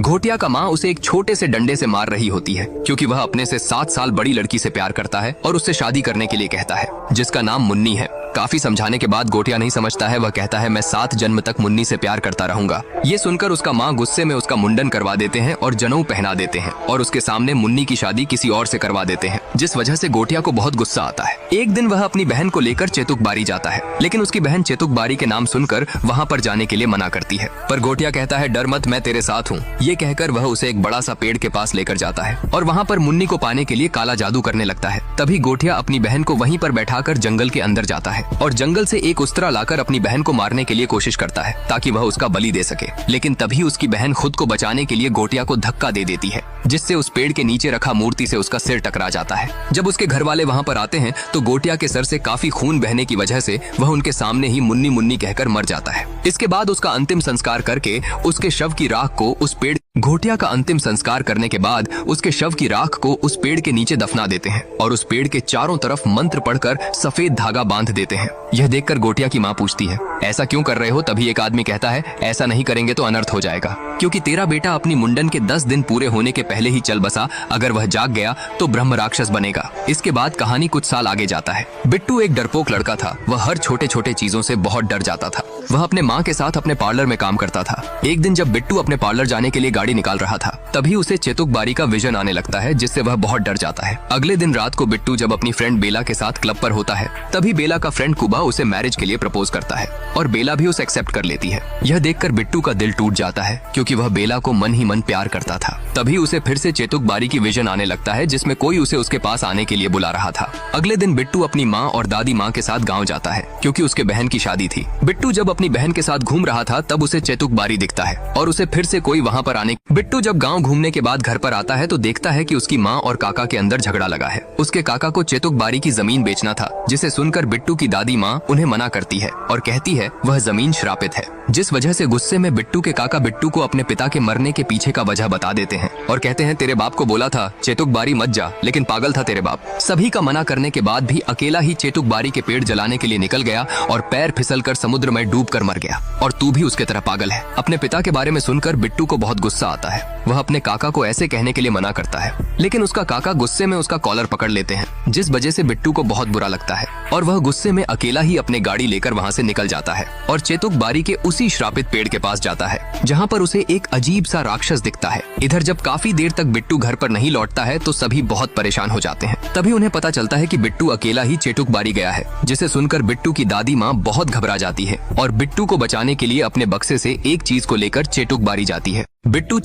घोटिया का माँ उसे एक छोटे से डंडे से मार रही होती है क्योंकि वह अपने से 7 साल बड़ी लड़की से प्यार करता है और उससे शादी करने के लिए कहता है, जिसका नाम मुन्नी है। काफी समझाने के बाद घोटिया नहीं समझता है। वह कहता है, मैं 7 जन्म तक मुन्नी से प्यार करता रहूंगा। ये सुनकर उसका माँ गुस्से में उसका मुंडन करवा देते हैं और जनेऊ पहना देते हैं और उसके सामने मुन्नी की शादी किसी और से करवा देते हैं, जिस वजह से घोटिया को बहुत गुस्सा आता है। एक दिन वह अपनी बहन को लेकर चेतुक बारी जाता है, लेकिन उसकी बहन चेतुक बारी के नाम सुनकर वहाँ पर जाने के लिए मना करती है। पर घोटिया कहता है, डर मत, मैं तेरे साथ हूँ। ये कहकर वह उसे एक बड़ा सा पेड़ के पास लेकर जाता है और वहाँ पर मुन्नी को पाने के लिए काला जादू करने लगता है। तभी घोटिया अपनी बहन को वहीं पर बैठाकर जंगल के अंदर जाता है और जंगल से एक उस्तरा लाकर अपनी बहन को मारने के लिए कोशिश करता है ताकि वह उसका बलि दे सके। लेकिन तभी उसकी बहन खुद को बचाने के लिए घोटिया को धक्का दे देती है, जिससे उस पेड़ के नीचे रखा मूर्ति से उसका सिर टकरा जाता है। जब उसके घर वाले वहाँ पर आते हैं तो घोटिया के सर से काफी खून बहने की वजह से वह उनके सामने ही मुन्नी मुन्नी कहकर मर जाता है। इसके बाद उसका अंतिम संस्कार करके उसके शव की राख को उस पेड़ घोटिया का अंतिम संस्कार करने के बाद उसके शव की राख को उस पेड़ के नीचे दफना देते हैं और उस पेड़ के चारों तरफ मंत्र पढ़कर सफेद धागा बांध देते हैं। यह देखकर घोटिया की माँ पूछती है, ऐसा क्यों कर रहे हो? तभी एक आदमी कहता है, ऐसा नहीं करेंगे तो अनर्थ हो जाएगा, क्योंकि तेरा बेटा अपनी मुंडन के 10 दिन पूरे होने के पहले ही चल बसा। अगर वह जाग गया तो ब्रह्म राक्षस बनेगा। इसके बाद कहानी कुछ साल आगे जाता है। बिट्टू एक डरपोक लड़का था। वह हर छोटे छोटे चीजों से बहुत डर जाता था। वह अपने माँ के साथ अपने पार्लर में काम करता था। एक दिन जब बिट्टू अपने पार्लर जाने के लिए गाड़ी निकाल रहा था, तभी उसे चेतुक बारी का विजन आने लगता है, जिससे वह बहुत डर जाता है। अगले दिन रात को बिट्टू जब अपनी फ्रेंड बेला के साथ क्लब पर होता है, तभी बेला का फ्रेंड कुबा उसे मैरिज के लिए प्रपोज करता है और बेला भी उसे एक्सेप्ट कर लेती है। यह देखकर बिट्टू का दिल टूट जाता है क्योंकि वह बेला को मन ही मन प्यार करता था। तभी उसे फिर से चेतुक बारी की विजन आने लगता है, जिसमें कोई उसे उसके पास आने के लिए बुला रहा था। अगले दिन बिट्टू अपनी माँ और दादी माँ के साथ गाँव जाता है क्योंकि उसके बहन की शादी थी। बिट्टू जब अपनी बहन के साथ घूम रहा था तब उसे चेतुक बारी दिखता है और उसे फिर से कोई वहाँ पर आने। बिट्टू जब गाँव घूमने के बाद घर पर आता है तो देखता है कि उसकी माँ और काका के अंदर झगड़ा लगा है। उसके काका को चेतुक बारी की जमीन बेचना था, जिसे सुनकर बिट्टू की दादी माँ उन्हें मना करती है और कहती है वह जमीन श्रापित है, जिस वजह से गुस्से में बिट्टू के काका बिट्टू को अपने पिता के मरने के पीछे का वजह बता देते हैं और कहते हैं, तेरे बाप को बोला था चेतुक बारी मत जा, लेकिन पागल था तेरे बाप। सभी का मना करने के बाद भी अकेला ही चेतुक बारी के पेड़ जलाने के लिए निकल गया और पैर फिसलकर समुद्र में डूबकर मर गया। और तू भी उसके तरह पागल है। अपने पिता के बारे में सुनकर बिट्टू को बहुत गुस्सा आता है। वह अपने काका को ऐसे कहने के लिए मना करता है, लेकिन उसका काका गुस्से में उसका कॉलर पकड़ लेते हैं, जिस वजह से बिट्टू को बहुत बुरा लगता है और वह गुस्से में अकेला ही अपने गाड़ी लेकर वहाँ से निकल जाता है और चेतुक बारी के उसी श्रापित पेड़ के पास जाता है, जहाँ पर उसे एक अजीब सा राक्षस दिखता है। इधर जब काफी देर तक बिट्टू घर पर नहीं लौटता है तो सभी बहुत परेशान हो जाते हैं। तभी उन्हें पता चलता है कि बिट्टू अकेला ही चेतुक बारी गया है, जिसे सुनकर बिट्टू की दादी माँ बहुत घबरा जाती है और बिट्टू को बचाने के लिए अपने बक्से से एक चीज को लेकर चेतुक बारी जाती है। बिट्टू